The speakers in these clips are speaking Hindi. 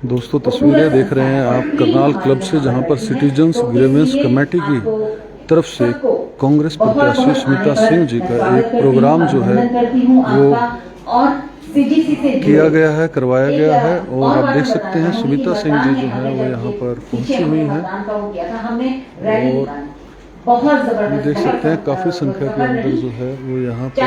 दोस्तों तस्वीरें देख रहे हैं आप करनाल क्लब से, जहां पर सिटीजन्स ग्रीवेंस कमेटी की तरफ से कांग्रेस प्रत्याशी स्मिता सिंह जी का एक प्रोग्राम जो है वो किया गया है, करवाया गया है। और आप देख सकते हैं स्मिता सिंह जी जो है वो यहाँ पर पहुंची हुई हैं और देख सकते हैं काफी संख्या के अंदर जो है वो यहाँ पर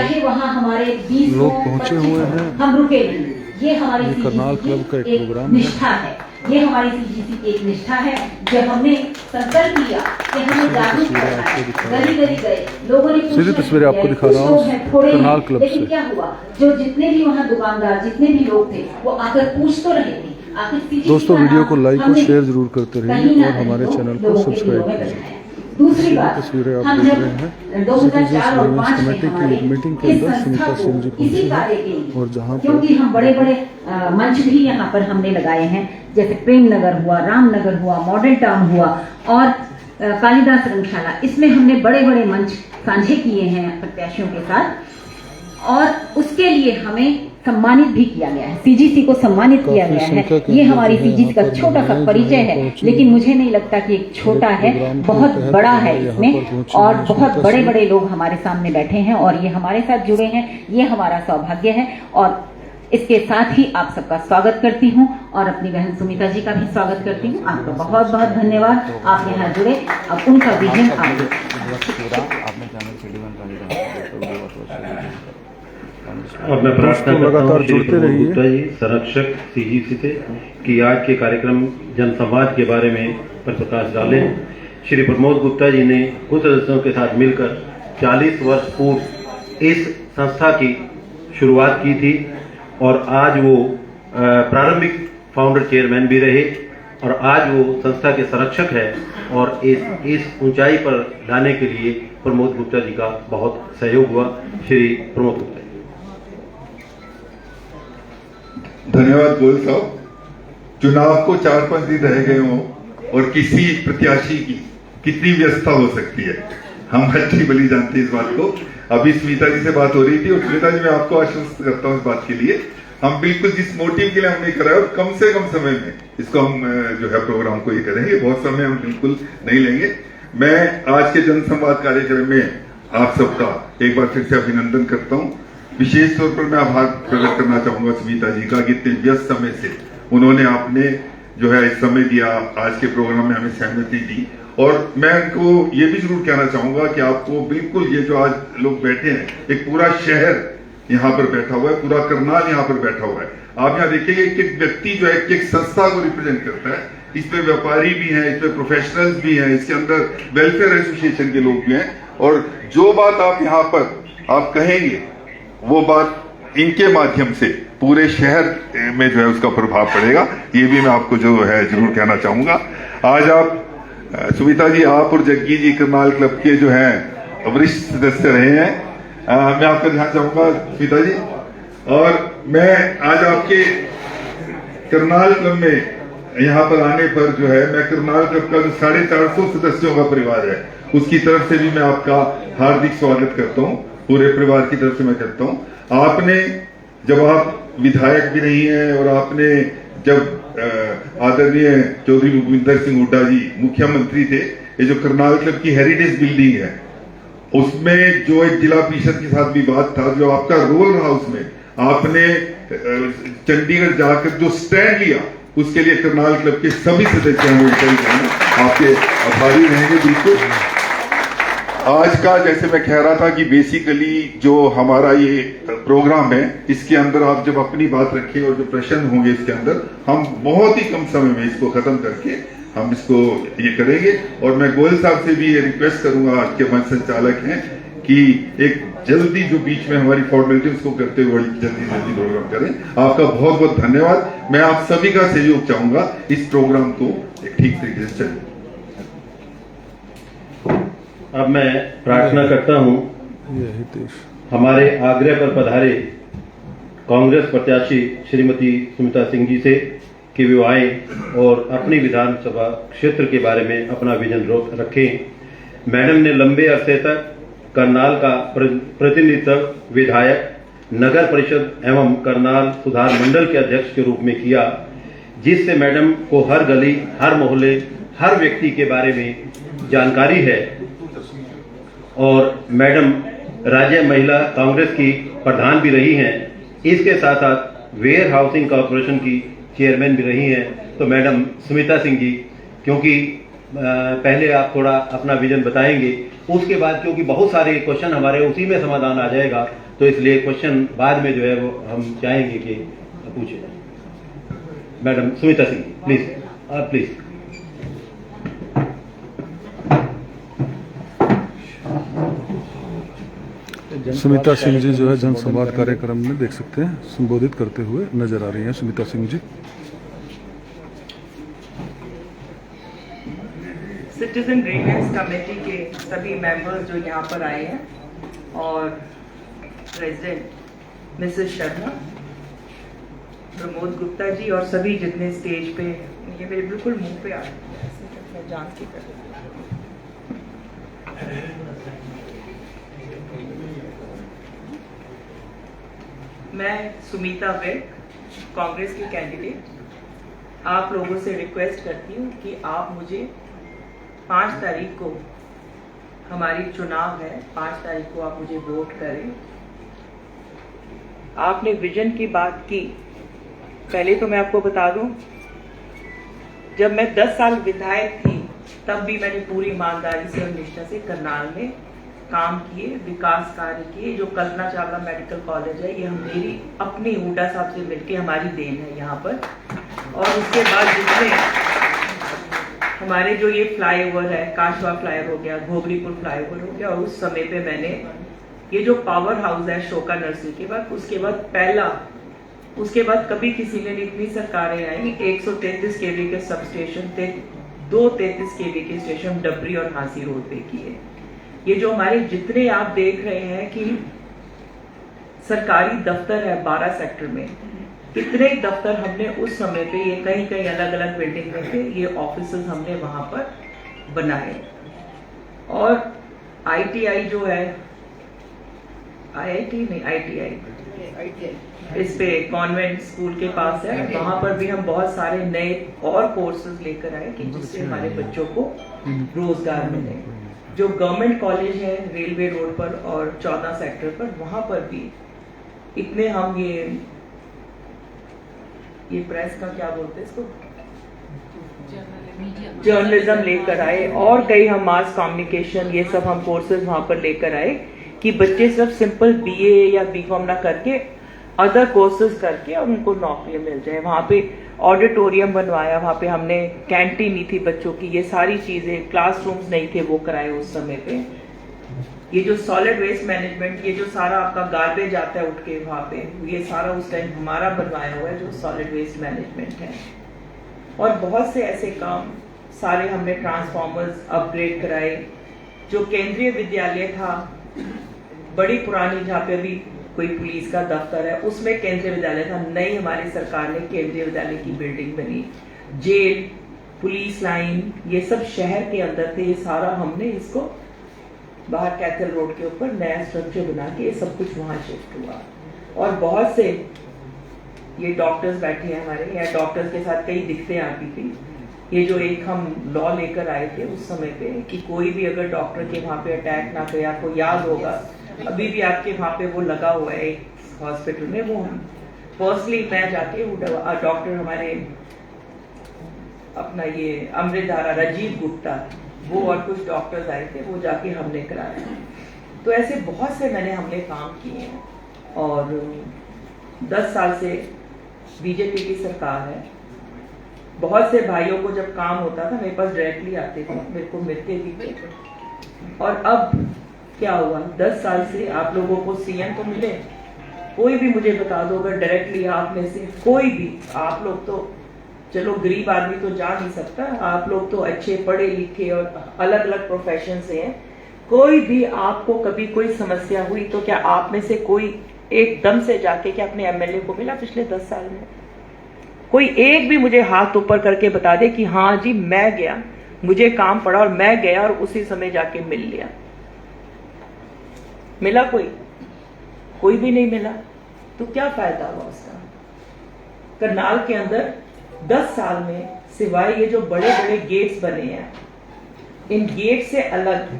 लोग पहुंचे हुए हैं। ये हमारी करनाल क्लब का एक प्रोग्राम निष्ठा है, ये हमारी सीजीसी की एक निष्ठा है। जब हमने संकल्प किया कि हमें जागरूक करना है, गली गली गए, लोगों ने सीधी तस्वीरें आपको दिखा रहा हूँ करनाल क्लब से। क्या हुआ, जो जितने भी वहाँ दुकानदार जितने भी लोग थे वो आकर पूछ तो रहे थे। दोस्तों वीडियो को लाइक और शेयर जरूर करते रहिए और हमारे चैनल को सब्सक्राइब कीजिए। दूसरी बात, तस्वीरें आप देख रहे हैं 2004 और 2005 कमेटी की एक मीटिंग के अंदर स्मिता सिंह जी पहुंचे हैं और जहां पर क्योंकि हम बड़े बड़े मंच भी यहाँ पर हमने लगाए हैं, जैसे प्रेम नगर हुआ, रामनगर हुआ, मॉडल टाउन हुआ और कालिदास रंगशाला, इसमें हमने बड़े बड़े मंच साझे किए हैं प्रत्याशियों के साथ और उसके लिए हमें सम्मानित भी किया गया है, सीजीसी को सम्मानित किया गया है। ये हमारी सीजीसी का छोटा सा परिचय है, लेकिन मुझे नहीं लगता कि एक छोटा है, बहुत बड़ा है इसमें और बहुत बड़े बड़े लोग हमारे सामने बैठे हैं और ये हमारे साथ जुड़े हैं। ये हमारा सौभाग्य है और इसके साथ ही आप सबका स्वागत करती हूँ और अपनी बहन सुमिता जी का भी स्वागत करती हूँ। आपका बहुत बहुत धन्यवाद, आप यहाँ जुड़े। अब उनका विजन और मैं प्रार्थना करता हूँ श्री प्रमोद गुप्ता जी, संरक्षक सीजीसी से, कि आज के कार्यक्रम जनसंवाद के बारे में पर प्रकाश डालें। श्री प्रमोद गुप्ता जी ने कुछ सदस्यों के साथ मिलकर 40 वर्ष पूर्व इस संस्था की शुरुआत की थी और आज वो प्रारंभिक फाउंडर चेयरमैन भी रहे और आज वो संस्था के संरक्षक है और इस ऊंचाई पर लाने के लिए प्रमोद गुप्ता जी का बहुत सहयोग हुआ। श्री प्रमोद गुप्ता। धन्यवाद गोयल साहब। चुनाव को 4-5 दिन रह गए हों और किसी प्रत्याशी की कितनी व्यस्तता हो सकती है, हम अच्छी भली जानते हैं इस बात को। अभी स्मिता जी से बात हो रही थी और स्मिता जी मैं आपको आश्वस्त करता हूं इस बात के लिए, हम बिल्कुल जिस मोटिव के लिए हमने कराया और कम से कम समय में इसको हम जो है प्रोग्राम को ही करेंगे, बहुत समय हम बिल्कुल नहीं लेंगे। मैं आज के जनसंवाद कार्यक्रम में आप सबका एक बार फिर से अभिनंदन करता हूँ। विशेष तौर पर मैं आभार प्रकट करना चाहूंगा स्मिता जी का कि इतने व्यस्त समय से उन्होंने आपने जो है समय दिया, आज के प्रोग्राम में हमें सहमति दी। और मैं उनको ये भी जरूर कहना चाहूंगा कि आपको बिल्कुल ये जो आज लोग बैठे हैं, एक पूरा शहर यहाँ पर बैठा हुआ है, पूरा करनाल यहाँ पर बैठा हुआ है। आप यहाँ देखिए एक व्यक्ति जो है एक संस्था को रिप्रेजेंट करता है, इसमें व्यापारी भी हैं, इसमें प्रोफेशनल्स भी हैं, इसके अंदर वेलफेयर एसोसिएशन के लोग भी हैं और जो बात आप यहाँ पर आप कहेंगे वो बात इनके माध्यम से पूरे शहर में जो है उसका प्रभाव पड़ेगा। ये भी मैं आपको जो है जरूर कहना चाहूंगा। आज आप सुमिता जी, आप और जग्गी जी करनाल क्लब के जो हैं वरिष्ठ सदस्य रहे हैं। मैं आपका ध्यान चाहूंगा सुमिता जी, और मैं आज आपके करनाल क्लब में यहाँ पर आने पर जो है मैं करनाल क्लब का जो 450 सदस्यों का परिवार है उसकी तरफ से भी मैं आपका हार्दिक स्वागत करता हूँ, पूरे परिवार की तरफ से मैं कहता हूं। आपने जब आप विधायक भी नहीं है और आपने जब आदरणीय चौधरी भूपिंदर सिंह हुड्डा जी मुख्यमंत्री थे, ये जो करनाल क्लब की हेरिटेज बिल्डिंग है उसमें जो एक जिला परिषद के साथ विवाद था, जो आपका रोल रहा उसमें आपने चंडीगढ़ जाकर जो स्टैंड लिया उसके लिए करनाल क्लब के सभी सदस्य आपके आभारी रहेंगे बिल्कुल। आज का जैसे मैं कह रहा था कि बेसिकली जो हमारा ये प्रोग्राम है इसके अंदर आप जब अपनी बात रखें और जो प्रश्न होंगे इसके अंदर हम बहुत ही कम समय में इसको खत्म करके हम इसको ये करेंगे। और मैं गोयल साहब से भी ये रिक्वेस्ट करूंगा, आज के मंच संचालक हैं, कि एक जल्दी जो बीच में हमारी फॉर्मेलिटी उसको करते हुए जल्दी प्रोग्राम करें। आपका बहुत बहुत धन्यवाद। मैं आप सभी का सहयोग चाहूंगा इस प्रोग्राम को एक ठीक तरीके से चले। अब मैं प्रार्थना करता हूं हमारे आग्रह पर पधारे कांग्रेस प्रत्याशी श्रीमती स्मिता सिंह जी से कि वे आएं और अपनी विधानसभा क्षेत्र के बारे में अपना विजन रखें। मैडम ने लंबे अरसे तक करनाल का प्रतिनिधित्व विधायक, नगर परिषद एवं करनाल सुधार मंडल के अध्यक्ष के रूप में किया। जिससे मैडम को हर गली, हर मोहल्ले, हर व्यक्ति के बारे में जानकारी है। और मैडम राज्य महिला कांग्रेस की प्रधान भी रही हैं। इसके साथ साथ वेयर हाउसिंग कॉर्पोरेशन की चेयरमैन भी रही हैं। तो मैडम सुमिता सिंह जी, क्योंकि पहले आप थोड़ा अपना विजन बताएंगे, उसके बाद क्योंकि बहुत सारे क्वेश्चन हमारे उसी में समाधान आ जाएगा, तो इसलिए क्वेश्चन बाद में जो है वो हम चाहेंगे कि पूछे। Madam Sumita Singh please, please. Sumita Singh ji जो है जनसंवाद कार्यक्रम में देख सकते हैं संबोधित करते हुए नजर आ रही हैं। सुमिता सिंह जी। सिटीजन ग्रीवेंस कमेटी के सभी मेंबर्स जो यहाँ पर आए हैं और प्रेसिडेंट मिसेस शर्मा, प्रमोद गुप्ता जी और सभी जितने स्टेज पे, ये मेरे बिल्कुल मुंह पे आ रहे हैं, मैं जान के कर रही हूँ। मैं सुमिता विर्क, कांग्रेस की कैंडिडेट, आप लोगों से रिक्वेस्ट करती हूँ कि आप मुझे 5 तारीख को, हमारी चुनाव है, 5 तारीख को आप मुझे वोट करें। आपने विजन की बात की, पहले तो मैं आपको बता दूं, जब मैं 10 साल विधायक थी तब भी मैंने पूरी ईमानदारी से और निष्ठा से करनाल में काम किए, विकास कार्य किए। जो कल्पना चावला मेडिकल कॉलेज है, ये हम मेरी अपनी हुड्डा साहब से मिलके हमारी देन है यहाँ पर। और उसके बाद जितने हमारे जो ये फ्लाईओवर है, काशवा फ्लाईओवर हो गया, घोगरीपुर फ्लाईओवर हो गया, और उस समय पे मैंने ये जो पावर हाउस है शोका नर्सरी के बाद, उसके बाद पहला, उसके बाद कभी किसी ने इतनी सरकारें आई, 133 केवी के सब स्टेशन थे, 2 33 केवी के स्टेशन डबरी और हांसी रोड पे किए। ये जो हमारे जितने आप देख रहे हैं कि सरकारी दफ्तर है 12 सेक्टर में, कितने दफ्तर हमने उस समय पे, ये कहीं कहीं अलग अलग बिल्डिंग में थे, ये ऑफिसेस हमने वहां पर बनाए। और ITI जो है, IIT नहीं, ITI इस पे कॉन्वेंट स्कूल के पास है, वहां पर भी हम बहुत सारे नए और कोर्सेज लेकर आए कि जिससे हमारे बच्चों को रोजगार मिले। जो गवर्नमेंट कॉलेज है रेलवे रोड पर और 14 सेक्टर पर, वहां पर भी इतने हम ये प्रेस का क्या बोलते हैं इसको, जर्नलिज्म लेकर आए, और कई हम मास कम्युनिकेशन, ये सब हम कोर्सेज वहां पर लेकर आए कि बच्चे सिर्फ सिंपल BA या BCom ना करके अदर कोर्सेज करके और उनको नौकरियां मिल जाए। वहां पे ऑडिटोरियम बनवाया, वहां पे हमने कैंटीन नहीं थी बच्चों की, ये सारी चीजें, क्लासरूम्स नहीं थे, वो कराए उस समय पे। ये जो सॉलिड वेस्ट मैनेजमेंट, ये जो सारा आपका गार्बेज आता है उठ के वहां पे, ये सारा उस टाइम हमारा बनवाया हुआ है जो सॉलिड वेस्ट मैनेजमेंट है। और बहुत से ऐसे काम सारे हमने, ट्रांसफॉर्मर्स अपग्रेड कराए। जो केंद्रीय विद्यालय था बड़ी पुरानी, जहाँ पे अभी कोई पुलिस का दफ्तर है, उसमें केंद्रीय विद्यालय था, नई हमारी सरकार ने केंद्रीय विद्यालय की बिल्डिंग बनी। जेल, पुलिस लाइन, ये सब शहर के अंदर थे, ये सारा हमने इसको बाहर कैथल रोड के ऊपर नया स्ट्रक्चर बना के ये सब कुछ वहां शिफ्ट हुआ। और बहुत से ये डॉक्टर्स बैठे हैं हमारे यहाँ, डॉक्टर्स के साथ कई दिक्कतें आती थी। ये जो एक हम लॉ लेकर आए थे उस समय पे कि कोई भी अगर डॉक्टर के वहां पे अटैक ना करे, आपको याद होगा अभी भी आपके वहां पे वो लगा हुआ है हॉस्पिटल में, वो पर्सनली मैं जाके डॉक्टर हमारे अपना ये अमृतधारा राजीव गुप्ता, वो और कुछ डॉक्टर्स आए थे, वो जाके हमने कराया। तो ऐसे बहुत से मैंने हमने काम किए हैं। और 10 साल से बीजेपी की सरकार है। बहुत से भाइयों को जब काम होता था मेरे पास डायरेक्टली आते थे, मेरे को मिलते भी थे। और अब क्या हुआ, 10 साल से आप लोगों को CM तो मिले, कोई भी मुझे बता दो अगर डायरेक्टली आप में से कोई भी, आप लोग तो चलो गरीब आदमी तो जा नहीं सकता, आप लोग तो अच्छे पढ़े लिखे और अलग अलग प्रोफेशन से हैं, कोई भी आपको कभी कोई समस्या हुई तो क्या आप में से कोई एकदम से जाके क्या अपने MLA को मिला पिछले 10 साल में? कोई एक भी मुझे हाथ ऊपर करके बता दे कि हाँ जी मैं गया, मुझे काम पड़ा और मैं गया और उसी समय जाके मिल लिया। मिला कोई भी नहीं मिला। तो क्या फायदा हुआ उसका? करनाल के अंदर 10 साल में सिवाय ये जो बड़े बड़े गेट्स बने हैं, इन गेट से अलग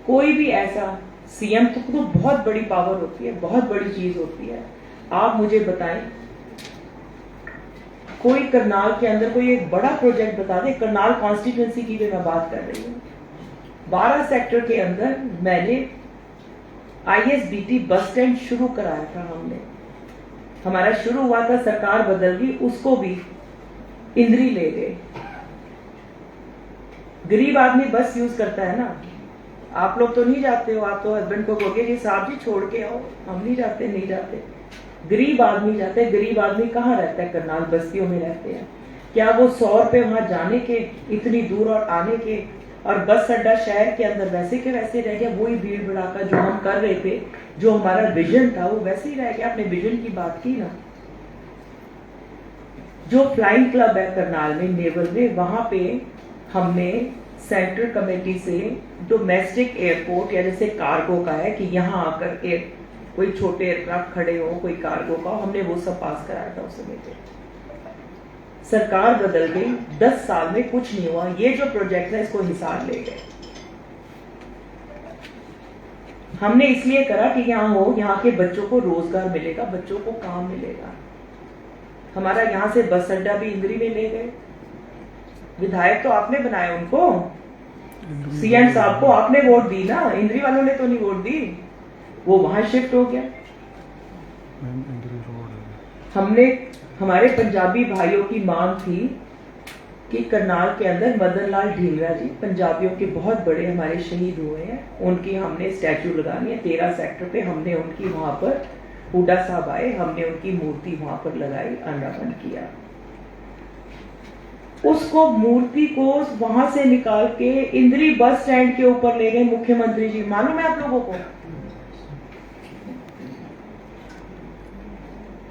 कोई भी ऐसा सीएम तो बहुत बड़ी पावर होती है, बहुत बड़ी चीज होती है। आप मुझे बताएं, कोई करनाल के अंदर कोई एक बड़ा प्रोजेक्ट बता दे। करनाल कॉन्स्टिट्यूएंसी की भी मैं बात कर रही हूँ। 12 सेक्टर के अंदर मैंने ISBT बस स्टैंड शुरू कराया था। हमने हमारा शुरू हुआ था, सरकार बदल गई, उसको भी इंद्री ले गए। गरीब आदमी बस यूज करता है ना, आप लोग तो नहीं जाते हो, आप तो हस्बैंड को बोलोगे जी साहब जी छोड़ के आओ, हम नहीं जाते, नहीं जाते। गरीब आदमी जाते हैं। गरीब आदमी कहाँ रहता है? करनाल बस्तियों में रहते हैं। क्या वो 100 रुपए वहां जाने के, इतनी दूर और आने के, और बस अड्डा शहर के अंदर वैसे के वैसे रह गया? वही भीड़ भड़ाका जो हम कर रहे थे, जो हमारा विजन था, वो वैसे ही रह गया। आपने विजन की बात की ना, जो फ्लाइंग क्लब है करनाल में, नेवल में, वहां पे हमने सेंट्रल कमेटी से डोमेस्टिक एयरपोर्ट या जैसे कार्गो का है कि यहाँ आकर कोई छोटे एयरक्राफ्ट खड़े हो, कोई कार्गो का, हमने वो सब पास कराया था उस समय पे। सरकार बदल गई, 10 साल में कुछ नहीं हुआ। ये जो प्रोजेक्ट है इसको हिसार ले गए। हमने इसलिए करा कि यहाँ हो, यहाँ के बच्चों को रोजगार मिलेगा, बच्चों को काम मिलेगा। हमारा यहाँ से बस अड्डा भी इंद्री में ले गए। विधायक तो आपने बनाया उनको, सीएम साहब को आपने वोट दी ना, इंद्री वालों ने तो नहीं वोट दी, वो वहां शिफ्ट हो गया। हमने, हमारे पंजाबी भाइयों की मांग थी कि करनाल के अंदर मदन लाल ढींगरा जी, पंजाबियों के बहुत बड़े हमारे शहीद हुए हैं, उनकी हमने स्टैचू लगानी है। 13 सेक्टर पे हमने उनकी, वहां पर हुड्डा साहब आए, हमने उनकी मूर्ति वहां पर लगाई, अनावरण किया। उसको मूर्ति को वहां से निकाल के इंद्री बस स्टैंड के ऊपर ले गए मुख्यमंत्री जी। मालूम है आप लोगों को?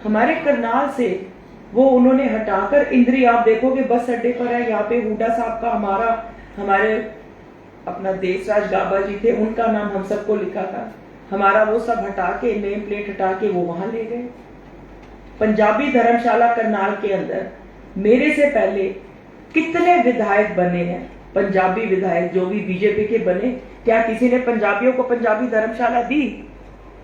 हमारे करनाल से वो उन्होंने हटाकर इंद्री, आप देखोगे बस अड्डे पर है, यहाँ पे हुड्डा साहब का, हमारे अपना देशराज गाबा जी थे, उनका नाम हम सबको लिखा था। हमारा वो सब हटा के, नेम प्लेट हटा के वो वहां ले गए। पंजाबी धर्मशाला करनाल के अंदर मेरे से पहले कितने विधायक बने हैं, पंजाबी विधायक जो भी बीजेपी के बने, क्या किसी ने पंजाबियों को पंजाबी धर्मशाला दी?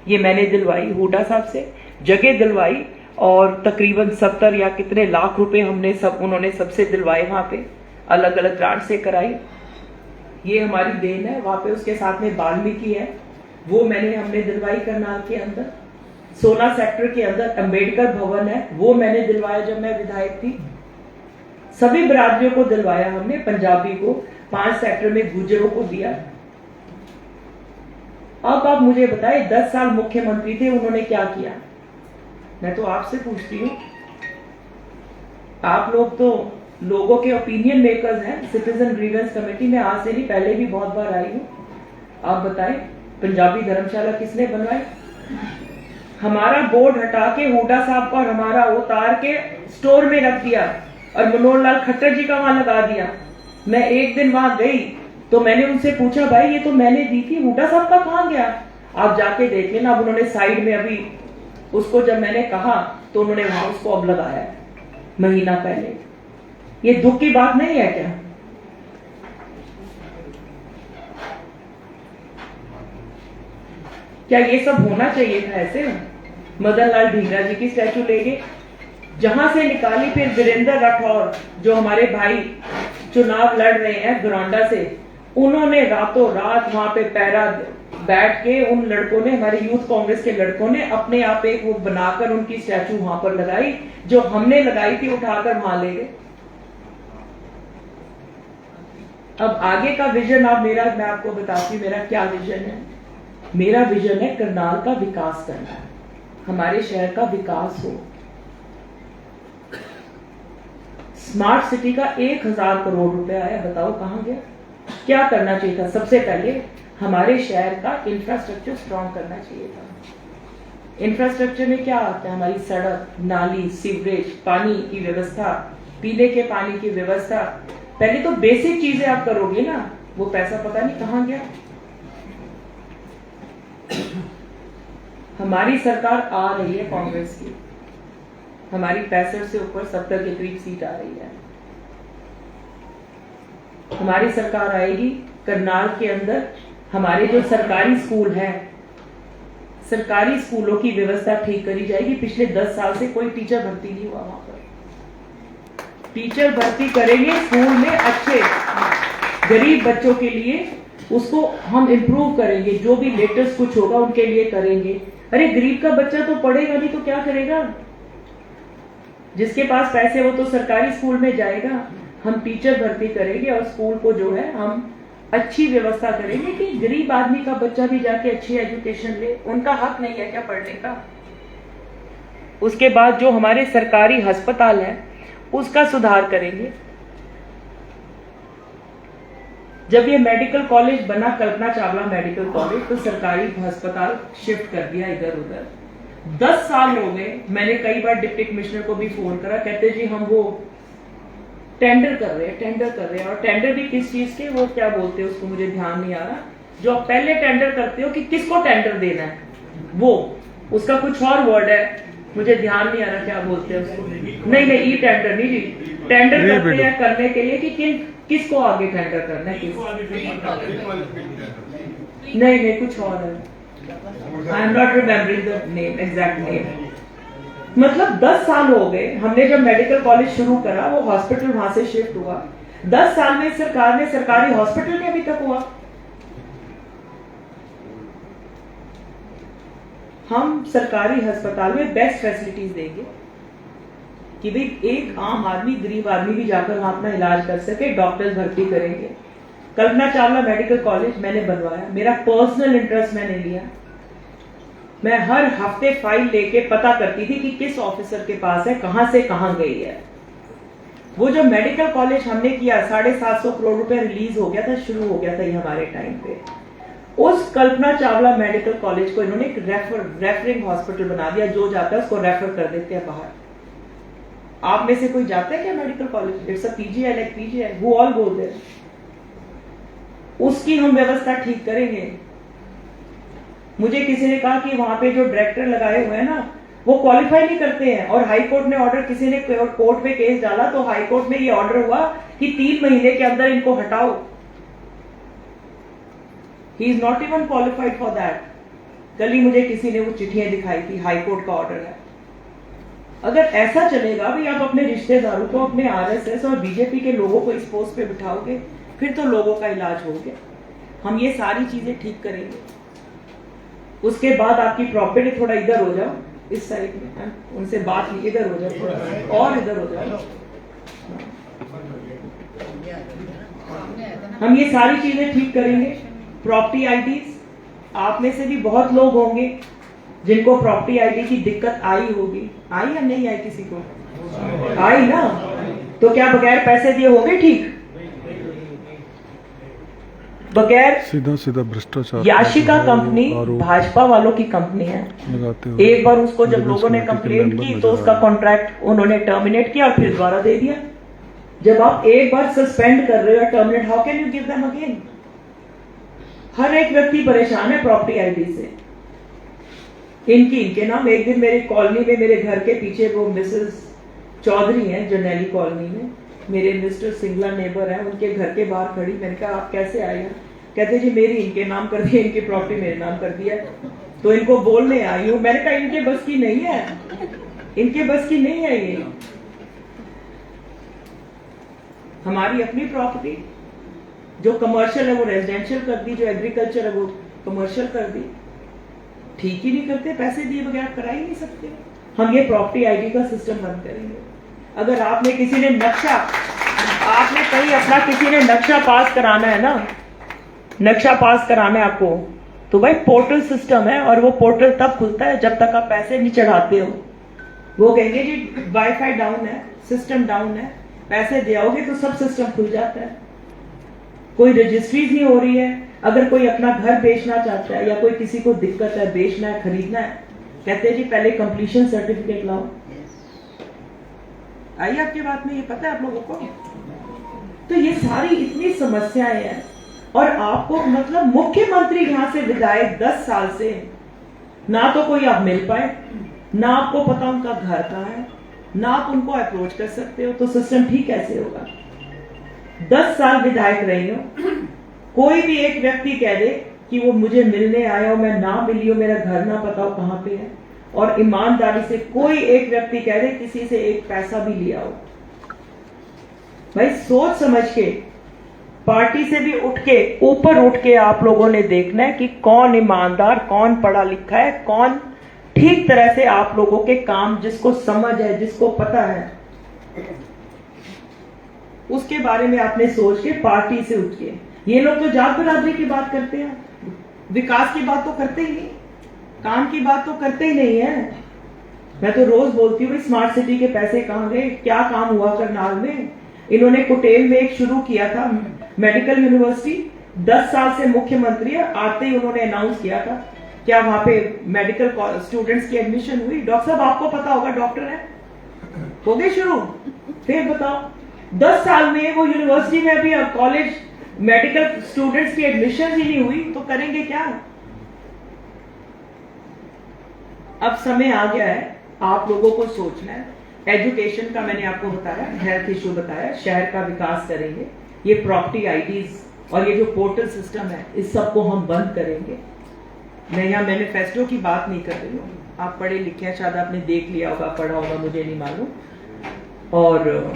ये मैंने दिलवाई हुड्डा साहब से, जगह दिलवाई, और तकरीबन 70 या कितने लाख रुपए हमने उन्होंने सबसे दिलवाए, वहां पे अलग अलग ग्रांट से कराई। ये हमारी देन है। वहां पे उसके साथ में वाल्मीकि है, वो हमने दिलवाई करनाल के अंदर। 16 सेक्टर के अंदर अंबेडकर भवन है, वो मैंने दिलवाया जब मैं विधायक थी। सभी बिरादरियों को दिलवाया हमने, पंजाबी को 5 सेक्टर में गुर्जरों को दिया। अब आप मुझे बताएं, 10 साल मुख्यमंत्री थे, उन्होंने क्या किया? मैं तो आपसे पूछती हूँ, आप लोग तो लोगों के ओपिनियन मेकर्स हैं। सिटीजन ग्रीवेंस कमेटी में आज से नहीं, पहले भी बहुत बार आई हूँ। आप बताएं, पंजाबी धर्मशाला किसने बनवाई? हमारा बोर्ड हटा के हुड्डा साहब का हमारा उतार के स्टोर में रख दिया और मनोहर लाल खट्टर जी का वहां लगा दिया। मैं एक दिन वहां गई तो मैंने उनसे पूछा, भाई ये तो मैंने दी थी, हुड्डा साहब का कहां गया? आप जाके देख लेना। अब उन्होंने साइड में, अभी उसको जब मैंने कहा तो उन्होंने वहां उसको अब लगाया, महीना पहले। ये दुख की बात नहीं है क्या? क्या ये सब होना चाहिए था ऐसे? मदन लाल ढींगरा जी की स्टैचू ले गए, जहां से निकाली। फिर वीरेंद्र राठौर जो हमारे भाई चुनाव लड़ रहे हैं गरौंडा से, उन्होंने रातों रात वहां पे पैरा बैठ के, उन लड़कों ने, हमारे यूथ कांग्रेस के लड़कों ने अपने आप एक वो बनाकर उनकी स्टैचू वहां पर लगाई, जो हमने लगाई थी उठाकर वहां ले गए। अब आगे का विजन मैं आपको बताती हूँ मेरा क्या विजन है। मेरा विजन है करनाल का विकास करना, हमारे शहर का विकास हो। स्मार्ट सिटी का 1000 करोड़ रुपए आया, बताओ कहां गया? क्या करना चाहिए था? सबसे पहले हमारे शहर का इंफ्रास्ट्रक्चर स्ट्रॉन्ग करना चाहिए था। इंफ्रास्ट्रक्चर में क्या आता है? हमारी सड़क, नाली, सीवरेज, पानी की व्यवस्था, पीने के पानी की व्यवस्था। पहले तो बेसिक चीजें आप करोगे ना, वो पैसा पता नहीं कहां गया। हमारी सरकार आ रही है कांग्रेस की, हमारी 65 से ऊपर 70 के करीब सीट आ रही है। हमारी सरकार आएगी, करनाल के अंदर हमारे जो सरकारी स्कूल हैं, सरकारी स्कूलों की व्यवस्था ठीक करी जाएगी। पिछले 10 साल से कोई टीचर भर्ती नहीं हुआ वहां पर। टीचर भर्ती करेंगे स्कूल में, अच्छे गरीब बच्चों के लिए उसको हम इम्प्रूव करेंगे, जो भी लेटेस्ट कुछ होगा उनके लिए करेंगे। अरे गरीब का बच्चा तो पढ़ेगा नहीं तो क्या करेगा? जिसके पास पैसे वो तो सरकारी स्कूल में जाएगा। हम टीचर भर्ती करेंगे और स्कूल को जो है हम अच्छी व्यवस्था करेंगे कि गरीब आदमी का बच्चा भी जाके अच्छी एजुकेशन ले। उनका हक नहीं है क्या पढ़ने का? उसके बाद जो हमारे सरकारी अस्पताल है उसका सुधार करेंगे। जब ये मेडिकल कॉलेज बना, कल्पना चावला मेडिकल कॉलेज, तो सरकारी अस्पताल शिफ्ट कर दिया इधर उधर। 10 साल हो गए। मैंने कई बार डिप्टी कमिश्नर को भी फोन करा, कहते जी हम वो टेंडर कर रहे हैं। और टेंडर भी किस चीज के, वो क्या बोलते हैं उसको, मुझे ध्यान नहीं आ रहा। जो आप पहले टेंडर करते हो कि किसको टेंडर देना है, वो उसका कुछ और वर्ड है, मुझे ध्यान नहीं आ रहा क्या बोलते हैं उसको। नहीं, ई टेंडर नहीं जी, टेंडर करते हैं करने के लिए कि किसको आगे टेंडर करना है, नहीं कुछ और है। I am not remembering the name, exact name. मतलब 10 साल हो गए। हमने जब मेडिकल कॉलेज शुरू करा, वो हॉस्पिटल वहां से शिफ्ट हुआ। 10 साल में सरकार ने सरकारी हॉस्पिटल में अभी तक हुआ। हम सरकारी अस्पताल में बेस्ट फैसिलिटीज देंगे कि भाई एक आम आदमी, गरीब आदमी भी जाकर वहां अपना इलाज कर सके। डॉक्टर्स भर्ती करेंगे। कल्पना चावला मेडिकल कॉलेज मैंने बनवाया, मेरा पर्सनल इंटरेस्ट मैंने लिया। मैं हर हफ्ते फाइल लेके पता करती थी कि किस ऑफिसर के पास है, कहां से कहां गई है। वो जो मेडिकल कॉलेज हमने किया, 750 करोड़ रुपए रिलीज हो गया था, शुरू हो गया था ये हमारे टाइम पे। उस कल्पना चावला मेडिकल कॉलेज को इन्होंने एक रेफरिंग हॉस्पिटल बना दिया। जो जाता है उसको रेफर कर देते हैं बाहर। आप में से कोई जाता है क्या medical college? It's a PGI, like PGI, वो ऑल गो देयर। उसकी हम व्यवस्था ठीक करेंगे। मुझे किसी ने कहा कि वहां पे जो डायरेक्टर लगाए हुए हैं ना, वो क्वालिफाई नहीं करते हैं। और हाई कोर्ट ने ऑर्डर, किसी ने कोर्ट में केस डाला तो हाई कोर्ट में ये ऑर्डर हुआ कि 3 महीने के अंदर इनको हटाओ। He is not even qualified for that. कल ही मुझे किसी ने वो चिट्ठियां दिखाई थी, हाई कोर्ट का ऑर्डर है। अगर ऐसा चलेगा भाई, आप अपने रिश्तेदारों को, अपने आरएसएस और बीजेपी के लोगों को इस पोस्ट पे बिठाओगे, फिर तो लोगों का इलाज हो गया। हम ये सारी चीजें ठीक करेंगे। उसके बाद आपकी प्रॉपर्टी, थोड़ा इधर हो जाओ, इस साइड में, उनसे बात नहीं, इधर हो जाओ थोड़ा और इधर हो जाओ। हम ये सारी चीजें ठीक करेंगे। प्रॉपर्टी आईडीज, आप में से भी बहुत लोग होंगे जिनको प्रॉपर्टी आईडी की दिक्कत आई होगी। आई या नहीं आई? किसी को आई ना? तो क्या बगैर पैसे दिए हो गए ठीक? बगैर सीधा भ्रष्टाचार। याशिका कंपनी भाजपा वालों की कंपनी है। एक बार उसको जब लोगों ने कंप्लेंट की तो उसका कॉन्ट्रैक्ट उन्होंने टर्मिनेट किया और फिर दोबारा दे दिया। जब आप एक बार सस्पेंड कर रहे हो terminate, how can you give them again? हर एक व्यक्ति परेशान है प्रॉपर्टी आईडी से। इनके नाम। एक दिन मेरी कॉलोनी में, मेरे घर के पीछे वो मिसेस चौधरी हैं जर्नैली कॉलोनी में, मेरे मिस्टर सिंगला नेबर है, उनके घर के बाहर खड़ी। मैंने कहा आप कैसे आए हैं? कहते जी मेरी इनके नाम कर दिया, इनकी प्रॉपर्टी मेरे नाम कर दिया, तो इनको बोलने आई हूं। मैंने कहा इनके बस की नहीं है, इनके बस की नहीं है ये। हमारी अपनी प्रॉपर्टी जो कमर्शियल है वो रेजिडेंशियल कर दी, जो एग्रीकल्चर है वो कमर्शियल कर दी। ठीक ही नहीं करते, पैसे दिए बगैर करा ही नहीं सकते। हम ये प्रॉपर्टी आईडी का सिस्टम बंद करेंगे। अगर आपने किसी ने नक्शा, आपने कहीं अपना किसी ने नक्शा पास कराना है ना, नक्शा पास कराना है आपको, तो भाई पोर्टल सिस्टम है और वो पोर्टल तब खुलता है जब तक आप पैसे नहीं चढ़ाते हो। वो कहेंगे जी वाईफाई डाउन है, सिस्टम डाउन है, पैसे दे आओगे तो सब सिस्टम खुल जाता है। कोई रजिस्ट्रीज नहीं हो रही है। अगर कोई अपना घर बेचना चाहता है या कोई किसी को दिक्कत है, बेचना है, खरीदना है, कहते हैं जी पहले कंप्लीशन सर्टिफिकेट लाओ। आई आपकी बात में? ये पता है आप लोगों को? तो ये सारी इतनी समस्याएं हैं और आपको मतलब मुख्यमंत्री यहां से विधायक 10 साल से ना तो कोई आप मिल पाए, ना आपको पता उनका घर कहाँ है, ना आप उनको अप्रोच कर सकते हो, तो सिस्टम ठीक कैसे होगा? 10 साल विधायक रही हूं, कोई भी एक व्यक्ति कह दे कि वो मुझे मिलने आया हो, मैं ना मिली हो, मेरा घर ना पता हो कहां पे है, और ईमानदारी से कोई एक व्यक्ति कह दे किसी से एक पैसा भी लिया हो। भाई सोच समझ के, पार्टी से भी उठ के, ऊपर उठ के आप लोगों ने देखना है कि कौन ईमानदार, कौन पढ़ा लिखा है, कौन ठीक तरह से आप लोगों के काम, जिसको समझ है, जिसको पता है, उसके बारे में आपने सोच के पार्टी से उठ के। ये लोग तो जात बरादरी की बात करते हैं, विकास की बात तो करते ही नहीं, काम की बात तो करते ही नहीं है। मैं तो रोज बोलती हूँ स्मार्ट सिटी के पैसे कहाँ गए, क्या काम हुआ करनाल में? इन्होंने कुटेल में एक शुरू किया था मेडिकल यूनिवर्सिटी, 10 साल से मुख्यमंत्री है, आते ही उन्होंने अनाउंस किया था, क्या वहां पे मेडिकल स्टूडेंट्स की एडमिशन हुई? डॉक्टर साहब आपको पता होगा, डॉक्टर है, हो गए शुरू। फिर बताओ 10 साल में वो यूनिवर्सिटी में अभी कॉलेज मेडिकल स्टूडेंट्स की एडमिशन ही नहीं हुई, तो करेंगे क्या? अब समय आ गया है, आप लोगों को सोचना है। एजुकेशन का मैंने आपको बताया, हेल्थ इशू बताया, शहर का विकास करेंगे, ये प्रॉपर्टी आईडीज और ये जो पोर्टल सिस्टम है, इस सबको हम बंद करेंगे। मैं यहाँ मैनिफेस्टो की बात नहीं कर रही हूँ, आप पढ़े लिखे हैं, शायद आपने देख लिया होगा, पढ़ा होगा, मुझे नहीं मालूम। और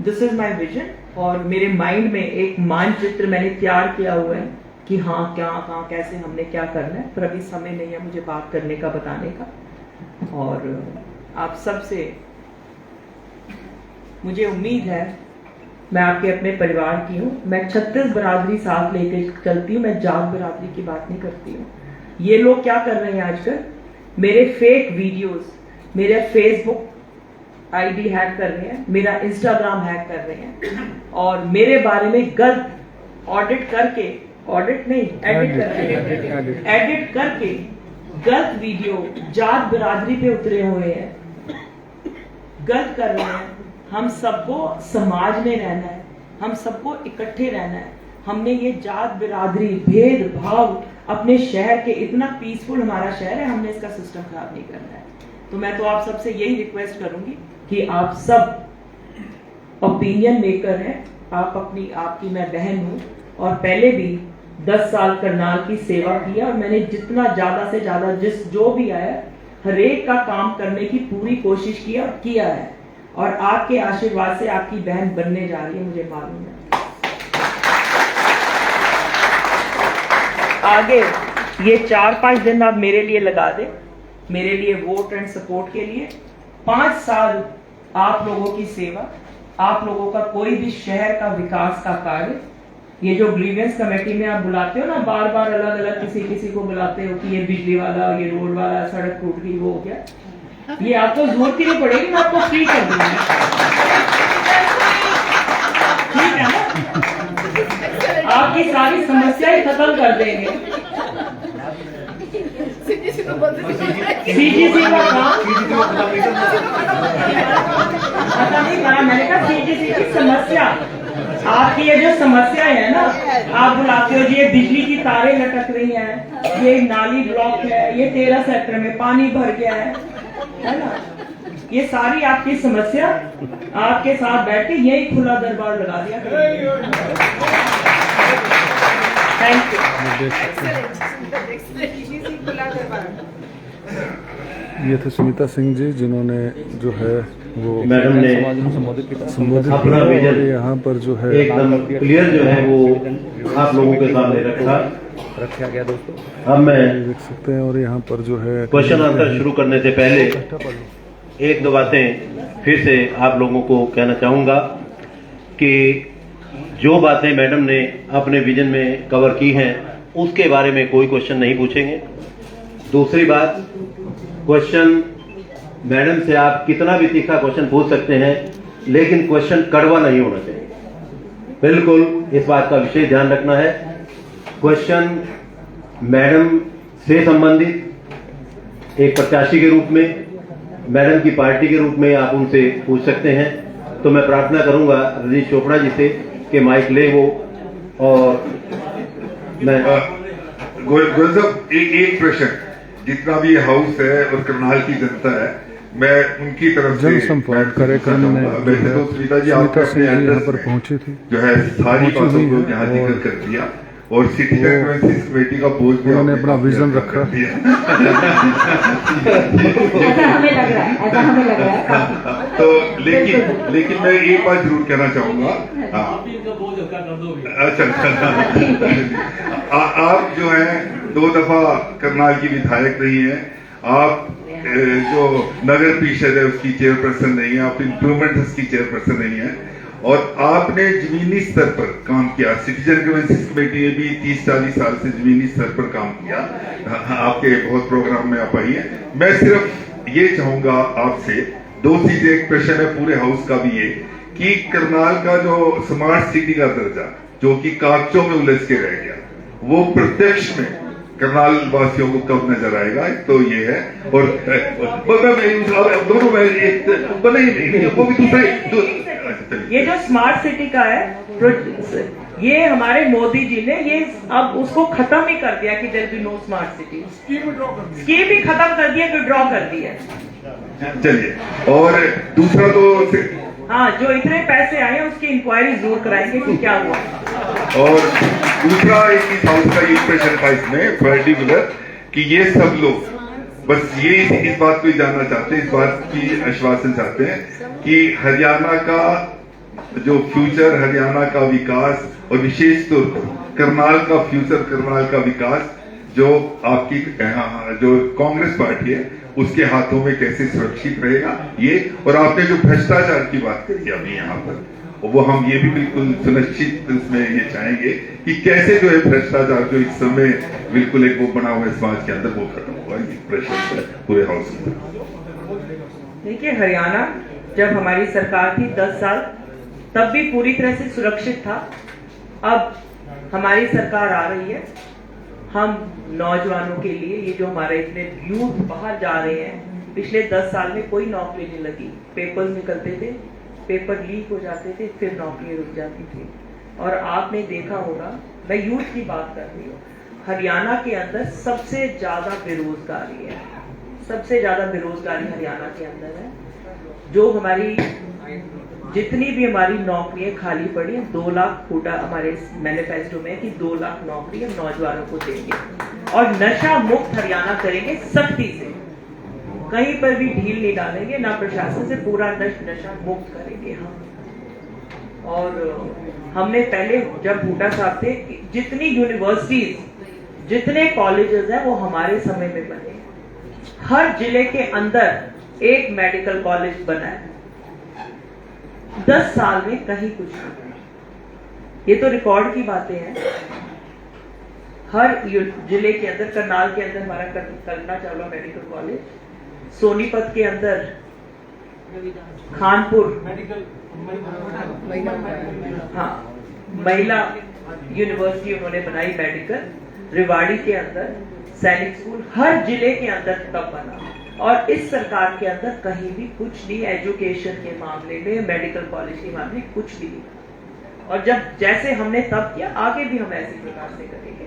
दिस इज माई विजन, और मेरे माइंड में एक मानचित्र मैंने तैयार किया हुआ है कि हाँ क्या, कहाँ, कैसे हमने क्या करना है, पर अभी समय नहीं है मुझे बात करने का, बताने का। और आप सबसे मुझे उम्मीद है, मैं आपके अपने परिवार की हूँ, मैं 36 बरादरी साथ लेके चलती हूँ, मैं जात बरादरी की बात नहीं करती हूँ। ये लोग क्या कर रहे हैं आजकल, मेरे फेक वीडियोस, मेरे फेसबुक आईडी हैक कर रहे हैं, मेरा इंस्टाग्राम हैक कर रहे हैं, और मेरे बारे में गलत ऑडिट करके, ऑडिट नहीं एडिट करके गलत वीडियो जात बिरादरी पे उतरे हुए हैं, गलत कर रहे हैं। हम सबको समाज में रहना है, हम सबको इकट्ठे रहना है। हमने ये जात बिरादरी भेदभाव अपने शहर के, इतना पीसफुल हमारा शहर है, हमने इसका सिस्टम खराब नहीं करना है। तो मैं तो आप सबसे यही रिक्वेस्ट करूंगी कि आप सब ओपिनियन मेकर हैं, आपकी मैं बहन हूं, और पहले भी 10 साल करनाल की सेवा की है, और मैंने जितना ज्यादा से ज्यादा जो भी आया हर एक का काम करने की पूरी कोशिश किया है, और आपके आशीर्वाद से आपकी बहन बनने जा रही है, मुझे मालूम है। आगे ये 4-5 दिन आप मेरे लिए लगा दे, मेरे लिए वोट एंड सपोर्ट के लिए। 5 साल आप लोगों की सेवा, आप लोगों का कोई भी शहर का विकास का कार्य, ये जो ग्रीवेंस कमेटी में आप बुलाते हो ना, बार बार अलग अलग किसी को बुलाते हो कि ये बिजली वाला, ये रोड वाला, सड़क टूट गई, वो हो गया, ये आपको जरूरत ही नहीं पड़ेगी, मैं आपको फ्री कर दूंगा, ठीक है ना? आपकी सारी समस्याएं खत्म कर देंगे। सीजीसी का काम पता नहीं, मैंने कहा सीजीसी की समस्या, आपकी ये जो समस्या है ना, आप बुलाते हो, ये बिजली की तारें लटक रही हैं, ये नाली ब्लॉक है, ये 13 सेक्टर में पानी भर गया है ना, ये सारी आपकी समस्या आपके साथ बैठ के यही खुला दरबार लगा दिया। Thank you. ये थे सुमिता सिंह जी, जिन्होंने जो है वो मैडम ने संबोधित अपना किया, विजन और यहाँ पर जो है एकदम क्लियर जो है वो आप लोगों के सामने रखा गया। दोस्तों अब मैं देख सकते हैं, और यहाँ पर जो है क्वेश्चन आंसर शुरू करने से पहले 1-2 बातें फिर से आप लोगों को कहना चाहूंगा कि जो बातें मैडम ने अपने विजन में कवर की हैं, उसके बारे में कोई क्वेश्चन नहीं पूछेंगे। दूसरी बात, क्वेश्चन मैडम से आप कितना भी तीखा क्वेश्चन पूछ सकते हैं, लेकिन क्वेश्चन कड़वा नहीं होना चाहिए, बिल्कुल इस बात का विशेष ध्यान रखना है। क्वेश्चन मैडम से संबंधित एक प्रत्याशी के रूप में, मैडम की पार्टी के रूप में आप उनसे पूछ सकते हैं। तो मैं प्रार्थना करूंगा रजनीश चोपड़ा जी से कि माइक ले वो, और मैं गोयल साहब एक प्रश्न, जितना भी हाउस है और करनाल की जनता है, मैं उनकी तरफ से जनसंपर्क कार्यक्रम में वैसे तो सुनीता जी आपने अपने यहाँ एड्रेस पर में पहुंची थी, जो है सारी पहुंची बातों हुई को है यहाँ और जिक्र कर दिया और सिटीजन ग्रीवेंसेस कमेटी का बोझ भी उन्होंने आपने अपना काफी विजन हल्का रखा। कर दिया। ऐसा हमें लग रहा है, ऐसा हमें लग रहा है काफी। तो लेकिन मैं एक बात जरूर कहना चाहूंगा। हाँ अच्छा आप जो है 2 दफा करनाल की विधायक रही हैं, आप जो नगर परिषद है उसकी चेयरपर्सन नहीं है, आप इम्प्रूवमेंट की चेयरपर्सन नहीं है और आपने जमीनी स्तर पर काम किया। सिटीजन ग्रीवेंसेस कमेटी ने भी 30-40 साल से जमीनी स्तर पर काम किया। आपके बहुत प्रोग्राम में आप आई है। मैं सिर्फ ये चाहूंगा आपसे 2 चीजें, एक प्रश्न है पूरे हाउस का भी ये कि करनाल का जो स्मार्ट सिटी का दर्जा जो कि कागजों में उलझ के रह गया, वो प्रत्यक्ष में करनाल वासियों को कब नजर आएगा, एक तो ये है और दोनों में एक वो भी दूसरे ये जो स्मार्ट सिटी का है, ये हमारे मोदी जी ने ये अब उसको खत्म ही कर दिया कि there be no smart city, scheme ही खत्म कर दिया, विड्रॉ कर दिया। चलिए और दूसरा तो हाँ, जो इतने पैसे आए हैं उसकी इंक्वायरी जरूर कराएंगे कि क्या हुआ। और दूसरा इस हाउस का ये प्रश्न था इसमें पर्टिकुलर कि ये सब लोग बस ये इस बात को ही जानना चाहते हैं, इस बात की आश्वासन चाहते हैं कि हरियाणा का जो फ्यूचर, हरियाणा का विकास और विशेष तौर पर करनाल का फ्यूचर, करनाल का विकास जो आपकी जो कांग्रेस पार्टी है उसके हाथों में कैसे सुरक्षित रहेगा ये। और आपने जो भ्रष्टाचार की बात करी अभी यहाँ पर, वो हम ये भी बिल्कुल सुनिश्चित उसमें ये चाहेंगे कि कैसे जो है भ्रष्टाचार जो इस समय बिल्कुल एक वो बना हुआ है समाज के अंदर, वो खत्म हुआ। ये प्रश्न पूरे हाउस में। देखिए, हरियाणा जब हमारी सरकार थी 10 साल, तब भी पूरी तरह से सुरक्षित था। अब हमारी सरकार आ रही है, हम नौजवानों के लिए, ये जो हमारे इतने यूथ बाहर जा रहे हैं, पिछले 10 साल में कोई नौकरी नहीं लगी। पेपर्स निकलते थे, पेपर लीक हो जाते थे, फिर नौकरी रुक जाती थी। और आपने देखा होगा, मैं यूथ की बात कर रही हूँ, हरियाणा के अंदर सबसे ज्यादा बेरोजगारी है, सबसे ज्यादा बेरोजगारी हरियाणा के अंदर है। जो हमारी जितनी भी हमारी नौकरियां खाली पड़ी हैं, 2 लाख कोटा हमारे मैनिफेस्टो में है कि 2 लाख नौकरी हम नौजवानों को देंगे और नशा मुक्त हरियाणा करेंगे सख्ती से, कहीं पर भी ढील नहीं डालेंगे, ना प्रशासन से, पूरा नशा मुक्त करेंगे हम। और हमने पहले जब भूटा साहब थे, जितनी यूनिवर्सिटीज, जितने कॉलेजेस हैं वो हमारे समय में बने। हर जिले के अंदर एक मेडिकल कॉलेज बना है, 10 साल में कहीं कुछ नहीं। ये तो रिकॉर्ड की बातें हैं। हर जिले के अंदर, करनाल के अंदर हमारा कल्पना चावला मेडिकल कॉलेज, सोनीपत के अंदर खानपुर, हाँ, महिला यूनिवर्सिटी उन्होंने बनाई मेडिकल, रेवाड़ी के अंदर सैनिक स्कूल, हर जिले के अंदर तब बना। और इस सरकार के अंदर कहीं भी कुछ नहीं, एजुकेशन के मामले में, मेडिकल कॉलेज के मामले में कुछ भी नहीं। और जब जैसे हमने तब किया, आगे भी हम ऐसी प्रकार से करेंगे।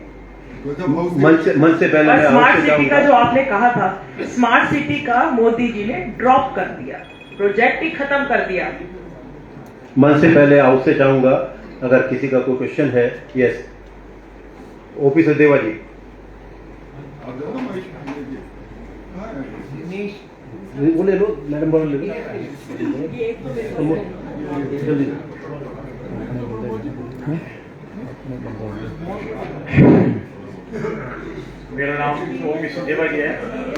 मन से पहले और स्मार्ट सिटी का जो आपने कहा था, स्मार्ट सिटी का मोदी जी ने ड्रॉप कर दिया, प्रोजेक्ट ही खत्म कर दिया। मन से पहले आपसे चाहूंगा, अगर किसी का कोई क्वेश्चन है। यस, ओपी सदेवा जी। वो ले लो मैडम, बोल ले लो जल्दी। मेरा नाम ओपी सदेवा जी है।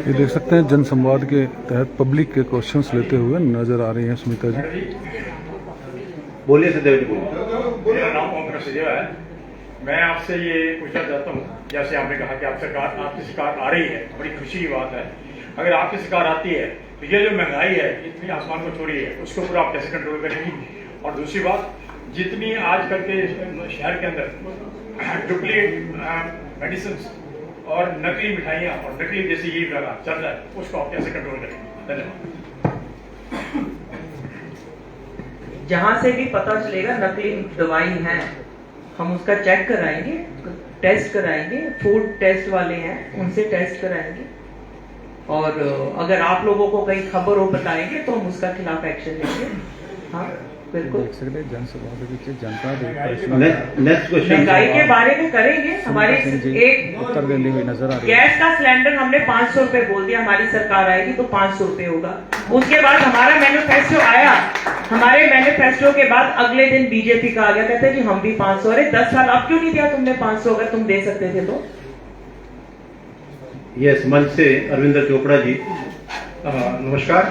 ये देख सकते हैं जनसंवाद के तहत पब्लिक के क्वेश्चंस लेते हुए नजर आ रही हैं सुनीता जी। बोलिए सदेवा जी, बोलिए। मेरा नाम ओपी सदेवा है। मैं आपसे ये पूछना चाहता हूँ, जैसे आपने कहा कि आपकी सरकार आ रही है, बड़ी खुशी की बात है। अगर आपकी सरकार आती है तो ये जो महंगाई है, इतनी आसमान को छोड़ी है, उसके ऊपर आप कैसे कंट्रोल करेंगी? और दूसरी बात, जितनी आजकल के शहर के अंदर डुप्लीकेट मेडिसिन और नकली मिठाइयाँ और नकली जैसे ये लगा चल रहा है, उसको आप कैसे कंट्रोल करेंगे? धन्यवाद। जहां से भी पता चलेगा नकली दवाई है, हम उसका चेक कराएंगे, टेस्ट कराएंगे, फूड टेस्ट वाले हैं उनसे टेस्ट कराएंगे। और अगर आप लोगों को कहीं खबर हो बताएंगे तो हम उसका खिलाफ एक्शन लेंगे। हाँ बिल्कुल। नेक्स्ट क्वेश्चन महंगाई के बारे में करेंगे। हमारे एक उत्तर देने हुए नजर आ रही है। गैस का सिलेंडर हमने 500 रुपए बोल दिया, हमारी सरकार आएगी तो 500 रुपए होगा। उसके बाद हमारा मैनिफेस्टो आया, हमारे मैनिफेस्टो के बाद अगले दिन बीजेपी का आ गया, कहते कि हम भी 500। अरे 10 साल अब क्यों नहीं दिया तुमने 500? अगर तुम दे सकते थे तो। यस, मंच से अरविंदर चोपड़ा जी। नमस्कार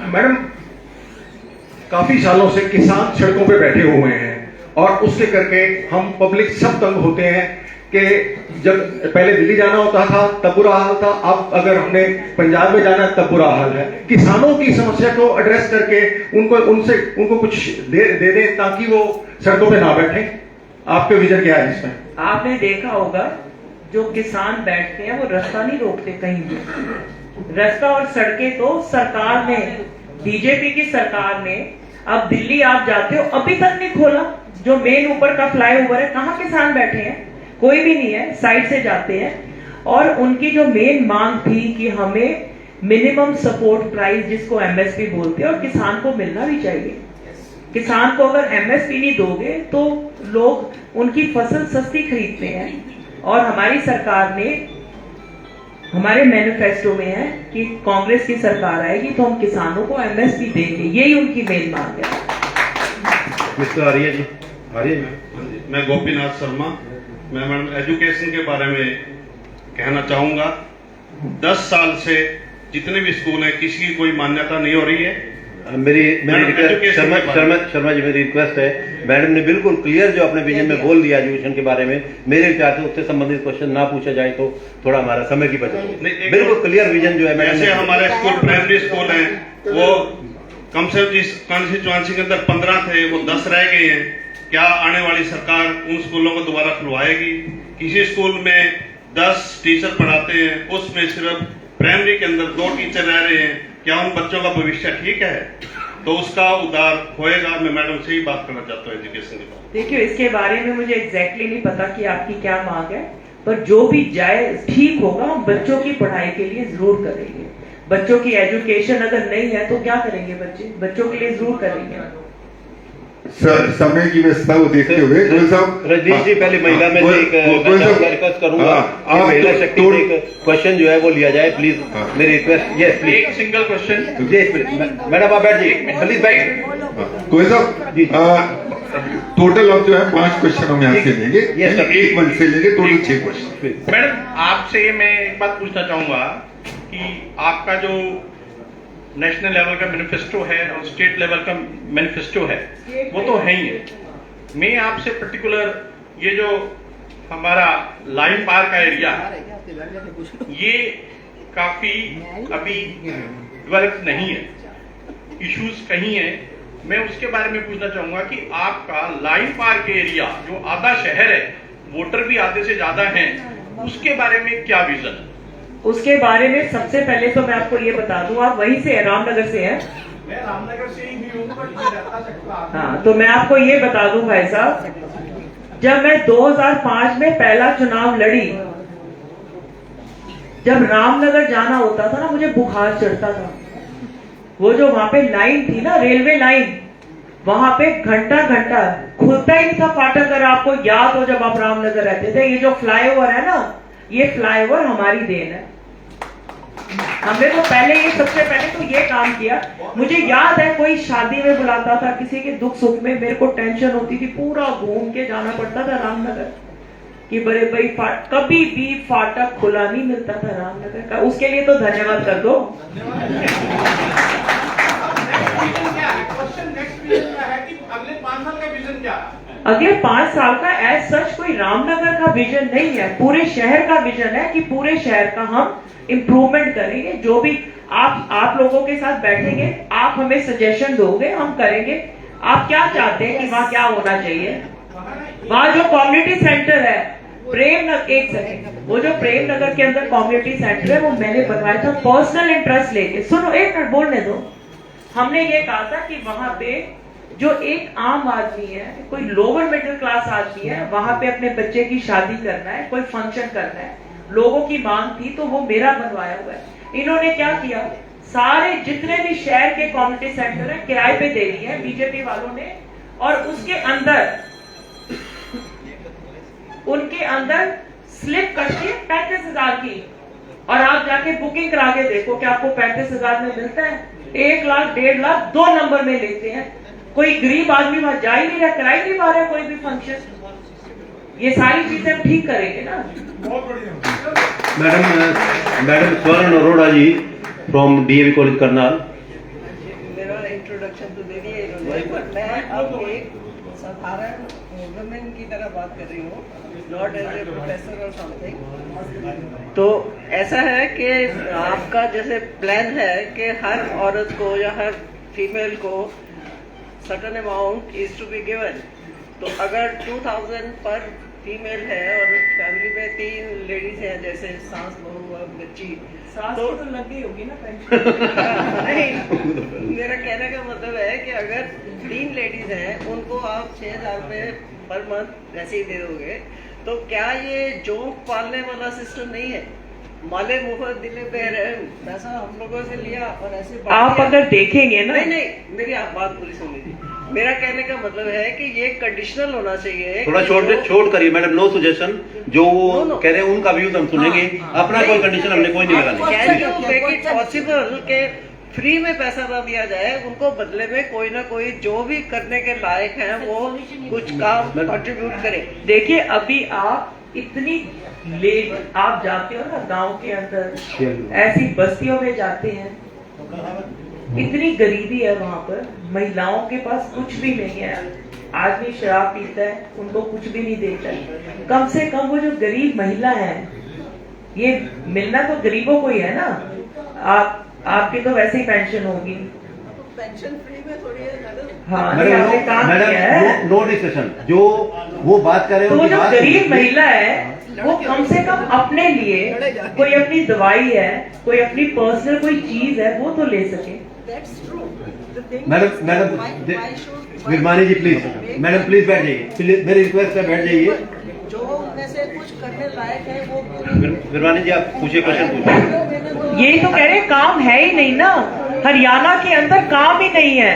मैडम, काफी सालों से किसान सड़कों पे बैठे हुए हैं और उसके करके हम पब्लिक सब तंग होते हैं कि जब पहले दिल्ली जाना होता था तब बुरा हाल था, अब अगर हमने पंजाब में जाना है तब बुरा हाल है। किसानों की समस्या को एड्रेस करके उनको कुछ दे दें ताकि वो सड़कों पे ना बैठे। आपके विजन क्या है इसमें? आपने देखा होगा जो किसान बैठते हैं वो रास्ता नहीं रोकते कहीं भी। रास्ता और सड़कें तो सरकार ने, बीजेपी की सरकार ने, अब दिल्ली आप जाते हो अभी तक नहीं खोला। जो मेन ऊपर का फ्लाईओवर है, कहाँ किसान बैठे हैं? कोई भी नहीं है, साइड से जाते हैं। और उनकी जो मेन मांग थी कि हमें मिनिमम सपोर्ट प्राइस, जिसको एमएसपी बोलते हैं, और किसान को मिलना भी चाहिए। किसान को अगर एमएसपी नहीं दोगे तो लोग उनकी फसल सस्ती खरीदते हैं। और हमारी सरकार ने, हमारे मैनिफेस्टो में है कि कांग्रेस की सरकार आएगी तो हम किसानों को एमएसपी देंगे, यही उनकी मेन मांग है। मिस्टर आर्य जी। आर्य मैं गोपीनाथ शर्मा। मैं मैडम एजुकेशन के बारे में कहना चाहूंगा। 10 साल से जितने भी स्कूल हैं किसी की कोई मान्यता नहीं हो रही है। मेरी रिक्वेस्ट, शर्मा जी, मेरी रिक्वेस्ट है, मैडम ने बिल्कुल क्लियर जो अपने विजन में बोल दिया एजुकेशन के बारे में, मेरे विचार से उससे संबंधित क्वेश्चन ना पूछा जाए तो थोड़ा हमारा समय की बचत। बिल्कुल क्लियर विजन जो है मैडम। जैसे हमारे स्कूल प्राइमरी स्कूल हैं, वो कम से कम जिस कॉन्स्टिट्यूएंसी के अंदर 15 थे वो 10 रह गए हैं। क्या आने वाली सरकार उन स्कूलों को दोबारा खुलवाएगी? किसी स्कूल में 10 टीचर पढ़ाते हैं, उसमें सिर्फ प्राइमरी के अंदर 2 टीचर रह रहे हैं। क्या उन बच्चों का भविष्य ठीक है? तो उसका उद्धार होएगा। मैं मैडम से ही बात करना चाहता हूँ एजुकेशन के बारे में। देखिए, इसके बारे में मुझे एग्जैक्टली नहीं पता कि आपकी क्या मांग है, पर जो भी जाए ठीक होगा। हम बच्चों की पढ़ाई के लिए जरूर करेंगे। बच्चों की एजुकेशन अगर नहीं है तो क्या करेंगे बच्चे? बच्चों के लिए जरूर करेंगे। सर, समय की व्यवस्था को देखते हुए गोयल साहब, रजनीश जी, पहले महिला में से एक रिक्वेस्ट करूंगा, महिला शक्ति से एक क्वेश्चन जो है वो लिया जाए प्लीज। मेरी रिक्वेस्ट। यस प्लीज, एक सिंगल क्वेश्चन। मैडम आप बैठ जाइए प्लीज, बैठ। गोयल साहब, टोटल अब जो है 5 क्वेश्चन हम यहाँ से लेंगे, एक मंच से लेंगे, टोटल 6 क्वेश्चन। मैडम, आपसे मैं एक बात पूछना चाहूंगा कि आपका जो नेशनल लेवल का मैनिफेस्टो है और स्टेट लेवल का मैनिफेस्टो है वो तो है ही है। मैं आपसे पर्टिकुलर ये जो हमारा लाइन पार का एरिया ये काफी अभी डेवलप नहीं है, इश्यूज कहीं है। मैं उसके बारे में पूछना चाहूंगा कि आपका लाइन पार के एरिया जो आधा शहर है, वोटर भी आधे से ज्यादा हैं, उसके बारे में क्या विजन है? उसके बारे में सबसे पहले तो मैं आपको ये बता दूं, आप वहीं से रामनगर से हैं? मैं रामनगर से ही हूँ। हाँ, तो मैं आपको ये बता दूं भाई साहब, जब मैं 2005 में पहला चुनाव लड़ी, जब रामनगर जाना होता था ना, मुझे बुखार चढ़ता था। वो जो वहां पे लाइन थी ना, रेलवे लाइन, वहां पे घंटा घंटा खुलता ही नहीं था फाटक। अगर आपको याद हो जब आप रामनगर रहते थे, ये जो फ्लाईओवर है ना, ये फ्लाईओवर हमारी देन है। हमने तो पहले ये, सबसे पहले तो ये काम किया। मुझे याद है कोई शादी में बुलाता था, किसी के दुख सुख में, मेरे को टेंशन होती थी, पूरा घूम के जाना पड़ता था रामनगर कि बड़े भाई कभी भी फाटक खुला नहीं मिलता था रामनगर का। उसके लिए तो धन्यवाद कर दो। अगले 5 साल का एज सच कोई रामनगर का विजन नहीं है, पूरे शहर का विजन है कि पूरे शहर का हम इम्प्रूवमेंट करेंगे। जो भी आप लोगों के साथ बैठेंगे, आप हमें सजेशन दोगे, हम करेंगे। आप क्या चाहते हैं कि वहाँ क्या होना चाहिए? वहाँ जो कम्युनिटी सेंटर है प्रेमनगर, एक सेकंड, वो जो प्रेमनगर के अंदर कम्युनिटी सेंटर है वो मैंने बनवाया था पर्सनल इंटरेस्ट लेके। सुनो, एक मिनट बोलने दो। हमने ये कहा था कि वहां पे जो एक आम आदमी है, कोई लोअर मिडिल क्लास आदमी है, वहां पे अपने बच्चे की शादी करना है, कोई फंक्शन करना है, लोगों की मांग थी तो वो मेरा बनवाया हुआ है। इन्होंने क्या किया, सारे जितने भी शहर के कम्युनिटी सेंटर है किराए पे दे दिए हैं बीजेपी वालों ने, और उसके अंदर उनके अंदर स्लिप कटती है 35,000 की, और आप जाके बुकिंग करा के देखो कि आपको 35,000 में मिलता है। 1 लाख 1.5 लाख 2 नंबर में लेते हैं। कोई गरीब आदमी वहां जा ही नहीं रहा, करा ही नहीं पा रहा कोई भी फंक्शन। ये सारी चीजें हम ठीक करेंगे ना। मैडम स्वर्ण अरोड़ा जी फ्रॉम डीएवी कॉलेज करनाल। मेरा इंट्रोडक्शन तो दे दिया इन्होंने, पर मैं अब एक साधारण वुमेन की तरह बात कर रही हूँ, नॉट एज ए प्रोफेसर और समथिंग। तो ऐसा है कि आपका जैसे प्लान है कि हर औरत को या हर फीमेल को certain amount is to be given, तो अगर 2000 पर फीमेल है और फैमिली में 3 लेडीज हैं, जैसे सास बहू और बच्ची, तो लग गई होगी ना पेंशन। नहीं, मेरा कहने का मतलब है कि अगर 3 लेडीज हैं, उनको आप 6,000 रुपए पर मंथ ऐसे ही दे दोगे, तो क्या ये जोंक पालने वाला सिस्टम नहीं है? माले मुफत दिले बेरहम, पैसा हम लोगों से लिया और ऐसे आप अगर देखेंगे ना, नहीं, मेरी आप बात पूरी सुन लीजिए। मेरा कहने का मतलब है कि ये कंडीशनल होना चाहिए। थोड़ा छोड़ करिए मैडम, नो सजेशन। जो वो कह रहे हैं उनका व्यूज हम सुनेंगे, अपना कोई कंडीशन हमने कोई नहीं लगानी। Can you make it possible के फ्री में पैसा ना दिया जाए, उनको बदले में कोई ना कोई जो भी करने के लायक है वो कुछ काम कंट्रीब्यूट करे। देखिए अभी आप इतनी लेट आप जाते हो ना गांव के अंदर, ऐसी बस्तियों में जाते हैं, इतनी गरीबी है वहां पर, महिलाओं के पास कुछ भी नहीं है। आदमी शराब पीता है, उनको कुछ भी नहीं देता है। कम से कम वो जो गरीब महिला है, ये मिलना तो गरीबों को ही है ना। आपकी तो वैसे ही पेंशन होगी, पेंशन फ्री में थोड़ी है मैडम। हाँ, आपने काम किया है। No discussion. जो वो बात कर रहे हैं, तो जो गरीब महिला है वो कम से कम अपने लिए कोई अपनी दवाई है, कोई अपनी पर्सनल कोई चीज है, वो तो ले सके। Madam Virmani ji please, madam please बैठ जाइए, मेरी रिक्वेस्ट है बैठ जाइए। जो उनमें से कुछ करने लायक है वो विरमानी जी आप पूछिए, क्वेश्चन पूछिए। यही तो कह रहे हैं, काम है ही नहीं ना, हरियाणा के अंदर काम ही नहीं है।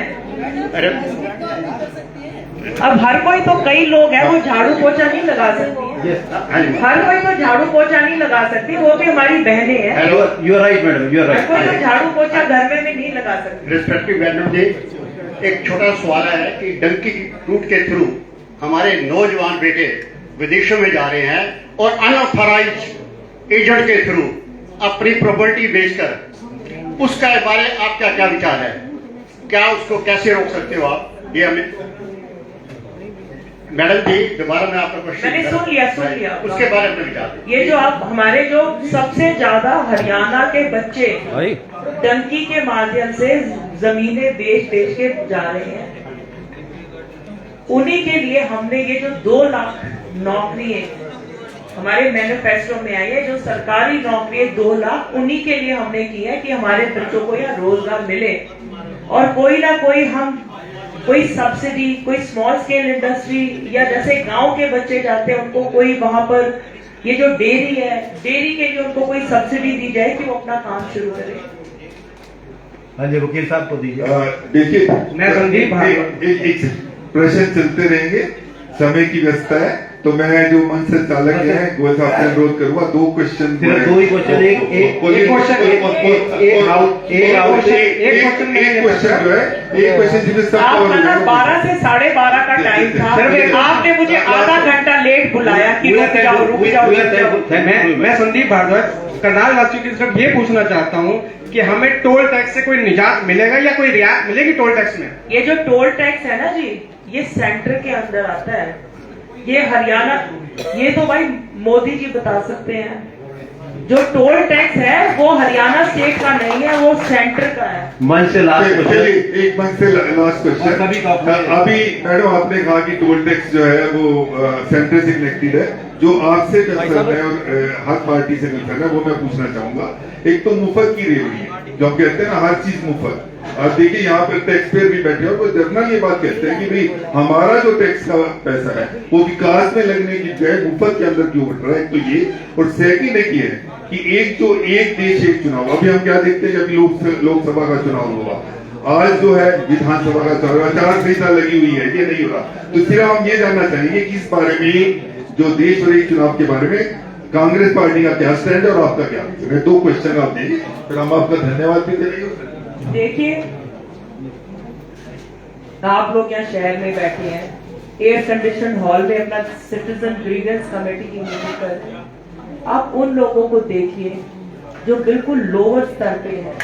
अब हर कोई तो, कई लोग हैं वो झाड़ू पोछा नहीं लगा सकती है। हर कोई तो झाड़ू पोछा नहीं लगा सकती, वो भी हमारी बहनें हैं। You are right madam, you are right. कोई तो झाड़ू पोछा घर में भी नहीं लगा सकती। रिस्पेक्टिव मैडम जी, एक छोटा सवाल है कि डंकी रूट के थ्रू हमारे नौजवान बेटे विदेशों में जा रहे हैं और अनऑथराइज्ड एजेंट के थ्रू अपनी प्रॉपर्टी बेचकर, उसका बारे आपका क्या विचार है? क्या उसको कैसे रोक सकते हो आप? ये हमें मैडम जी दोबारा मैं आपका क्वेश्चन मैंने सुन लिया। उसके बारे में विचार। ये जो आप हमारे जो सबसे ज्यादा हरियाणा के बच्चे डंकी के माध्यम से जमीनें बेच के जा रहे हैं, उन्हीं के लिए हमने ये जो 2 लाख नौकरी हमारे मैनिफेस्टो में आई है, जो सरकारी नौकरी 2 लाख, उन्हीं के लिए हमने की है कि हमारे बच्चों को यहाँ रोजगार मिले। और कोई ना कोई हम कोई सब्सिडी, कोई स्मॉल स्केल इंडस्ट्री, या जैसे गांव के बच्चे जाते हैं उनको कोई वहां पर ये जो डेयरी है, डेयरी के लिए उनको कोई सब्सिडी दी जाए कि वो अपना काम शुरू करें। हाँ जी, वकील साहब को दीजिए। देखिए, मैं संदीप एक प्रश्न चलते रहेंगे, समय की व्यवस्था है, तो मैं जो मंच संचालक है गोयल साहब से अनुरोध करूंगा 2 क्वेश्चन। सिर्फ 2 ही क्वेश्चन, एक क्वेश्चन जो है, एक क्वेश्चन जिसमें सब आपका ना 12 से 12:30 का टाइम था, आपने मुझे आधा घंटा लेट बुलाया कि रुक जाओ। मैं संदीप भारद्वाज करनाल वासियों की तरफ ये पूछना चाहता हूँ कि हमें टोल टैक्स से कोई निजात मिलेगा या कोई रियायत मिलेगी टोल टैक्स में? ये जो टोल टैक्स है ना जी, ये सेंटर के अंदर आता है, ये हरियाणा, ये तो भाई मोदी जी बता सकते हैं। जो टोल टैक्स है वो हरियाणा स्टेट का नहीं है, वो सेंटर का है। मन से लास्ट क्वेश्चन, एक मन से लास्ट क्वेश्चन। अभी मैडम आपने कहा कि टोल टैक्स जो है वो सेंटर से कनेक्टेड है, जो आपसे कंसर्न है और हर पार्टी से कंसर्न है, वो मैं पूछना चाहूंगा। एक तो मुफ्त की रेवड़ी है, जो हम कहते हैं ना हर चीज मुफ्त, आप देखिए यहाँ पर टैक्स पेयर भी बैठे और वो जर्नल ये बात कहते हैं कि भाई हमारा जो टैक्स का पैसा है वो विकास में लगने की बजाय मुफ्त के अंदर क्यों उठ रहा है। तो ये और सेकंड एक ये है कि एक देश एक चुनाव, अभी हम क्या देखते हैं जब लोकसभा का चुनाव हुआ, आज जो है विधानसभा का चुनाव, आचार संहिता लगी हुई है, ये नहीं हो रहा। तो सिर्फ हम ये जानना चाहेंगे कि इस बारे में जो देश और एक चुनाव के बारे में कांग्रेस पार्टी का क्या स्टैंड है और आपका क्या। मैं 2 क्वेश्चन आप देंगे, फिर हम आपका धन्यवाद भी करेंगे। देखिए, आप लोग यहाँ शहर में बैठे हैं, एयर कंडीशन हॉल में अपना सिटीजन ग्रीवेंस कमेटी की मीटिंग कर रहे हैं। आप उन लोगों को देखिए जो बिल्कुल लोअर स्तर पे है,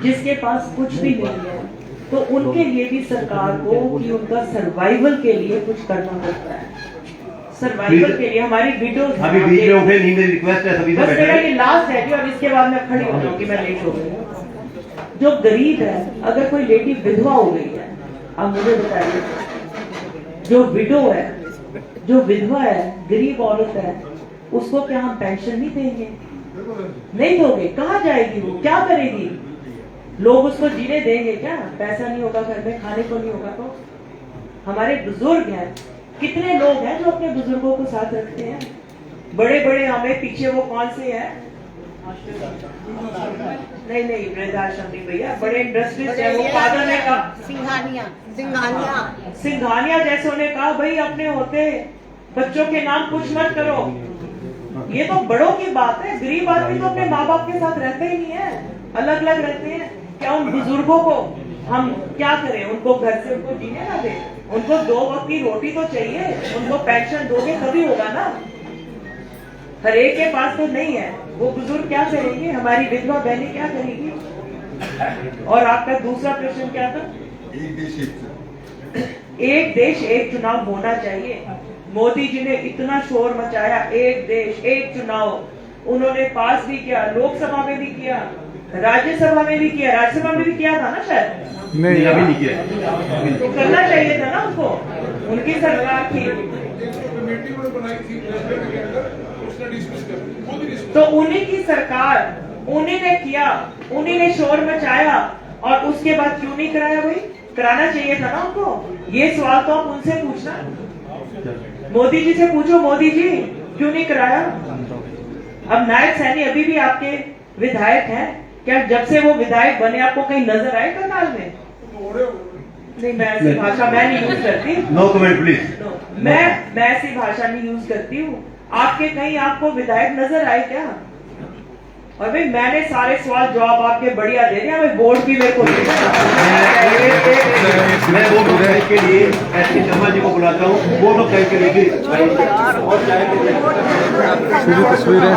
जिसके पास कुछ भी नहीं है, तो उनके लिए भी सरकार को कि उनका सर्वाइवल के लिए कुछ करना होता है। सर्वाइवल के लिए हमारी विडोज, अभी बीच में उठे नहीं, मेरी रिक्वेस्ट है सभी से बस मेरा बैठे। ये लास्ट है जी, और इसके बाद मैं खड़ी हो जाऊंगी, मैं लेट हो गई। जो गरीब है, अगर कोई लेडी विधवा हो गई है, आप मुझे बताइए, जो विडो है, जो विधवा है, गरीब औरत है, उसको क्या हम पेंशन नहीं देंगे? नहीं दोगे, कहाँ जाएगी वो, क्या करेगी? लोग उसको जीने देंगे क्या? पैसा नहीं होगा घर में, खाने को नहीं होगा। तो हमारे बुजुर्ग हैं, कितने लोग हैं जो अपने बुजुर्गों को साथ रखते हैं? बड़े बड़े हमें पीछे वो कौन से हैं? नहीं वृद्धाश्रम नहीं भैया, बड़े इंडस्ट्रीज है। वो फादर ने कहा, सिंघानिया जैसे ने कहा, भाई अपने होते बच्चों के नाम कुछ मत करो। ये तो बड़ों की बात है। गरीब आदमी तो अपने माँ बाप के साथ रहते ही नहीं है, अलग अलग रहते हैं। क्या उन बुजुर्गों को हम क्या करें? उनको घर से उनको जीने ना दे? उनको 2 वक्त की रोटी तो चाहिए, उनको पेंशन दोगे तभी होगा ना। हर एक के पास तो नहीं है। वो बुजुर्ग क्या करेंगे? हमारी विधवा बहनें क्या करेंगी? और आपका दूसरा प्रश्न क्या था? एक देश एक चुनाव होना चाहिए। मोदी जी ने इतना शोर मचाया, एक देश एक चुनाव। उन्होंने पास भी किया, लोकसभा में भी किया, राज्यसभा में भी किया। राज्यसभा में भी किया था ना शायद? नहीं, अभी नहीं किया। तो करना चाहिए था ना उनको, उनकी सरकार थी। तो उन्हीं की सरकार, उन्हीं ने किया, उन्हीं ने शोर मचाया, और उसके बाद क्यों नहीं कराया? भाई कराना चाहिए था ना उनको। ये सवाल तो आप उनसे पूछना, मोदी जी से पूछो, मोदी जी क्यों नहीं कराया? अब नायब सैनी अभी भी आपके विधायक हैं क्या? जब से वो विधायक बने आपको कहीं नजर आए करनाल में? नहीं, मैं ऐसी भाषा मैं नहीं यूज करती। No comment please. मैं ऐसी भाषा नहीं यूज करती हूँ। आपके कहीं आपको विधायक नजर आए क्या? और भाई मैंने सारे सवाल जवाब आपके बढ़िया दे दिया। मैं बोर्ड भी मेरे को मैं वोट बैंक के लिए एसपी शर्मा जी को बुलाता हूँ, वोट ऑफ बैंक के लिए सीधी तस्वीरें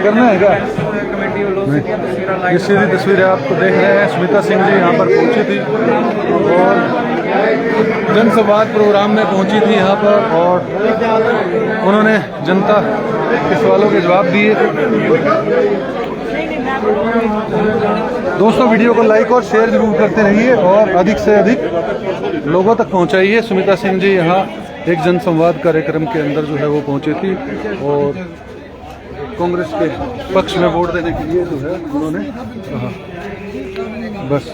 करना है क्या? ये सीधी तस्वीरें आपको देख रहे हैं। स्मिता सिंह जी यहाँ पर पहुँची थी और जनसंवाद प्रोग्राम में पहुँची थी यहाँ पर, और उन्होंने जनता के सवालों के जवाब दिए। दोस्तों, वीडियो को लाइक और शेयर जरूर करते रहिए और अधिक से अधिक लोगों तक पहुँचाइए। स्मिता सिंह जी यहाँ एक जनसंवाद कार्यक्रम के अंदर जो है वो पहुँची थी और कांग्रेस के पक्ष में वोट देने के लिए जो है उन्होंने कहा। बस